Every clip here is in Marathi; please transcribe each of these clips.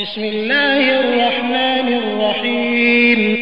بسم الله الرحمن الرحيم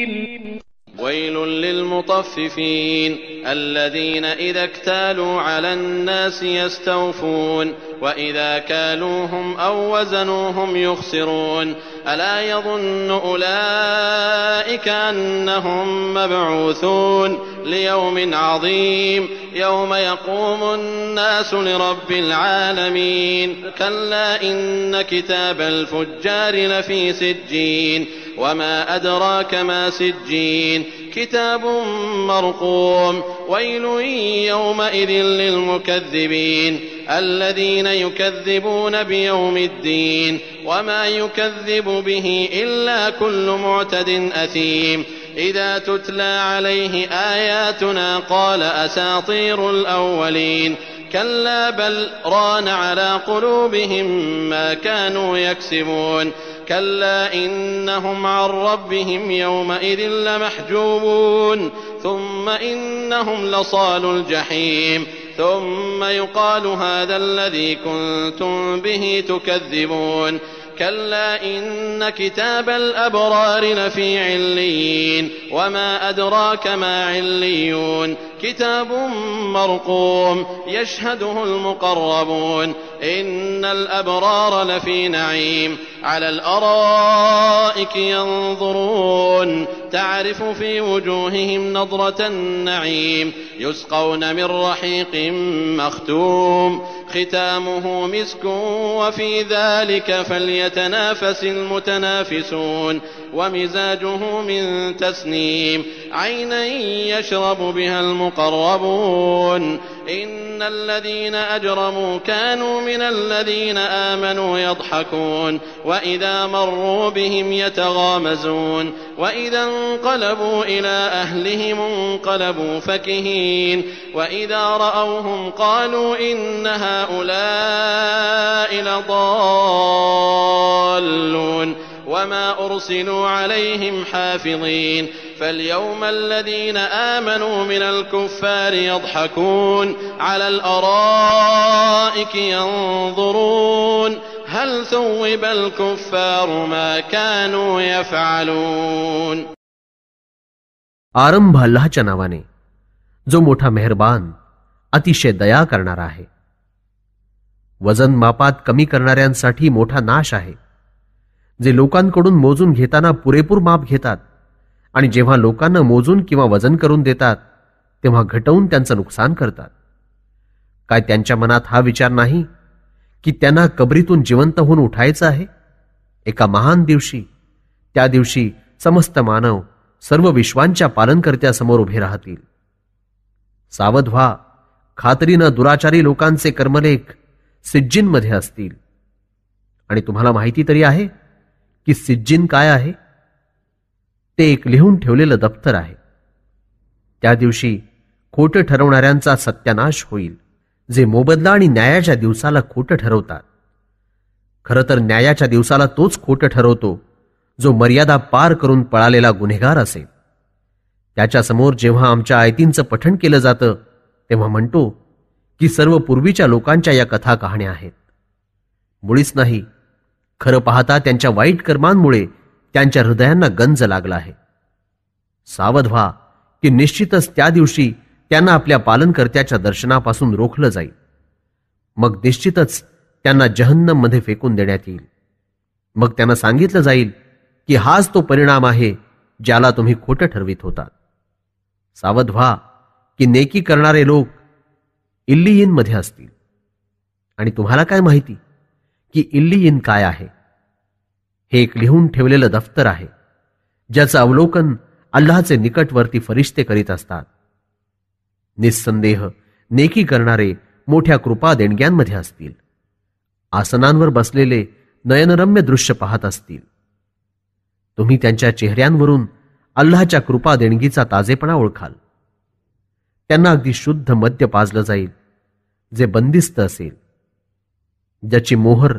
ويل للمطففين الذين إذا اكتالوا على الناس يستوفون وإذا كالوهم أو وزنوهم يخسرون ألا يظن أولئك أنهم مبعوثون ليوم عظيم يوم يقوم الناس لرب العالمين كلا إن كتاب الفجار لفي سجين وما أدراك ما سجين كتاب مرقوم ويل يومئذ للمكذبين الذين يكذبون بيوم الدين وما يكذب به إلا كل معتد أثيم إذا تتلى عليه آياتنا قال أساطير الأولين كلا بل ران على قلوبهم ما كانوا يكسبون كلا إنهم عن ربهم يومئذ لمحجوبون ثم إنهم لصالو الجحيم ثم يقال هذا الذي كنتم به تكذبون كلا إن كتاب الأبرار لفي عليين وما أدراك ما عليون كتاب مرقوم يشهده المقربون إن الأبرار لفي نعيم على الأرائك ينظرون تعرف في وجوههم نضرة النعيم يسقون من رحيق مختوم ختامه مسك وفي ذلك فليتنافس المتنافسون ومزاجه من تسنيم عينا يشرب بها المقربون إن الذين أجرموا كانوا من الذين آمنوا يضحكون وإذا مروا بهم يتغامزون وإذا انقلبوا إلى أهلهم انقلبوا فكهين وإذا رأوهم قالوا إن هؤلاء لضالون وما أرسلوا عليهم حافظين فاليوم الذين آمنوا من الكفار يضحكون على الأرائك ينظرون هل ثوب الكفار ما كانوا يفعلون. आरंभ अल्लाहच्या नावाने जो मोठा मेहरबान अतिशय दया करणारा आहे. वजन मापात कमी करणाऱ्यांसाठी मोठा नाश आहे, जे लोकांकडून मोजून घेताना पुरेपूर माप घेतात आणि जेव्हा लोकांना मोजून किंवा वजन करून देतात तेव्हा घटवून त्यांचं नुकसान करतात. काय त्यांच्या मनात हा विचार नाही की त्यांना कबरीतून जिवंत होऊन उठायचं आहे एका महान दिवशी? त्या दिवशी समस्त मानव सर्व विश्वांच्या पालनकर्त्यासमोर उभे राहतील. सावध व्हा, खात्रीनं दुराचारी लोकांचे कर्मलेख सिज्जीनमध्ये असतील. आणि तुम्हाला माहिती तरी आहे की सिज्जीन काय आहे? ते एक लिहून ठेवलेलं दप्तर आहे. त्या दिवशी खोटं ठरवणाऱ्यांचा सत्यानाश होईल, जे मोबदला आणि न्यायाच्या दिवसाला खोटं ठरवतात. खरं तर न्यायाच्या दिवसाला तोच खोटं ठरवतो जो मर्यादा पार करून पळालेला गुन्हेगार असेल. त्याच्यासमोर जेव्हा आमच्या आयतींचं पठण केलं जातं तेव्हा म्हणतो की सर्व पूर्वीच्या लोकांच्या या कथा कहाण्या आहेत. मुळीच नाही. खरं पाहता त्यांच्या वाईट कर्मांमुळे त्यांच्या हृदयांना गंज लागला आहे. सावध व्हा की निश्चितच त्या दिवशी त्यांना आपल्या पालनकर्त्याच्या दर्शनापासून रोखलं जाईल. मग निश्चितच त्यांना जहन्नममध्ये फेकून देण्यात येईल. मग त्यांना सांगितलं जाईल की हाच तो परिणाम आहे ज्याला तुम्ही खोटं ठरवित होतात. सावध व्हा की नेकी करणारे लोक इल्लियीनमध्ये असतील. आणि तुम्हाला काय माहिती की इल्लियीन काय आहे? हे एक लिहून ठेवलेलं दफ्तर आहे ज्याचं अवलोकन अल्लाहचे निकटवर्ती फरिश्ते करीत असतात. निस्संदेह नेकी करणारे मोठ्या कृपा देणग्यांमध्ये असतील. आसनांवर बसलेले नयनरम्य दृश्य पाहत असतील. तुम्ही त्यांच्या चेहऱ्यांवरून अल्लाहच्या कृपा देणगीचा ताजेपणा ओळखाल. त्यांना अगदी शुद्ध मद्य पाजलं जाईल जे बंदिस्त असेल, ज्याची मोहर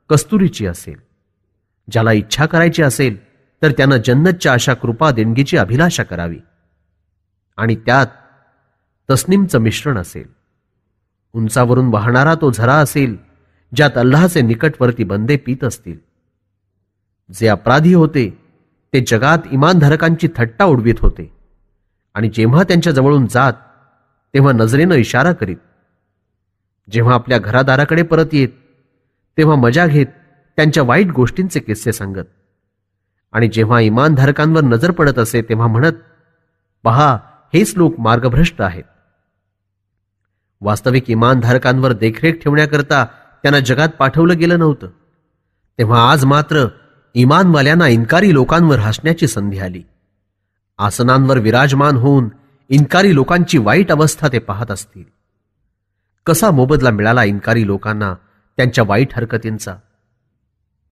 कस्तुरीची असेल. ज्याला इच्छा करायची असेल तर त्यानं जन्नतच्या अशा कृपा देणगीची अभिलाषा करावी. आणि त्यात तस्नीमचं मिश्रण असेल. उंचावरून वाहणारा तो झरा असेल ज्यात अल्लाहचे निकटवर्ती बंदे पीत असतील. जे अपराधी होते ते जगात इमानधारकांची थट्टा उडवीत होते आणि जेव्हा त्यांच्या जवळून जात तेव्हा नजरेनं इशारा करीत. जेव्हा आपल्या घरादाराकडे परत येत तेव्हा मजा घेत त्यांच्या वाईट गोष्टींचे किस्से सांगत. आणि जेव्हा इमानधारकांवर नजर पडत असे तेव्हा म्हणत, पहा, हेच लोक मार्गभ्रष्ट आहेत. वास्तविक इमानधारकांवर देखरेख ठेवण्याकरता त्यांना जगात पाठवलं गेलं नव्हतं. तेव्हा आज मात्र इमानवाल्यांना इन्कारी लोकांवर हसण्याची संधी आली. आसनांवर विराजमान होऊन इन्कारी लोकांची वाईट अवस्था ते पाहत असतील. कसा मोबदला मिळाला इन्कारी लोकांना त्यांच्या वाईट हरकतींचा.